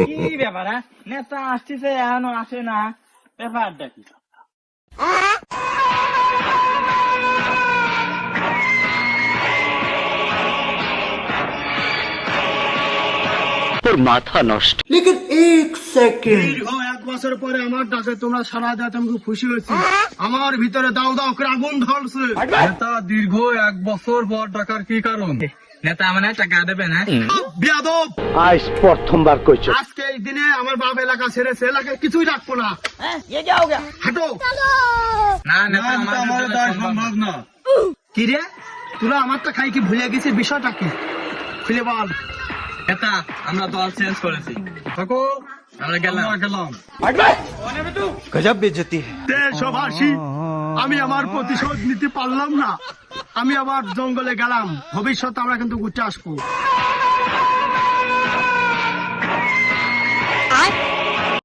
কি ব্যাপার হ্যাঁ? নেতা আসতেছে এখনো আসে না, ব্যাপারটা কি? তোর মাথা নষ্ট। लेकिन एक सेकंड দীর্ঘ 1 বছর পরে আমার ডাকে তোমরা সারা দাও, আমি খুব খুশি হয়েছি। আমার ভিতরে দাও দাও করে আগুন ঢলছে। নেতা দীর্ঘ 1 বছর পর ডাকার কি কারণ? নেতা মানে টাকা দেবে না? বিয়াদব, आज प्रथमবার কইছো আজকে এই দিনে আমার বাপ এলাকা ছেড়েছে, এলাকায় কিছুই রাখবো না। হাঁটো। না না, নেতা এটা আমার দ্বারা সম্ভব না। কি রে, তোরা আমারটা খাই কি ভুলে গেছিস? বিষয়টা কি খুলে বল। নেতা আমরা দল চেঞ্জ করেছি, থাকো, আমরা গেলাম। गजब बेइज्जती है। দেশবাসী, আমি আমার প্রতিশোধ নিতে পারলাম না, আমি আবার জঙ্গলে গেলাম। ভবিষ্যতে আমরা কিন্তু উঠে আসবো।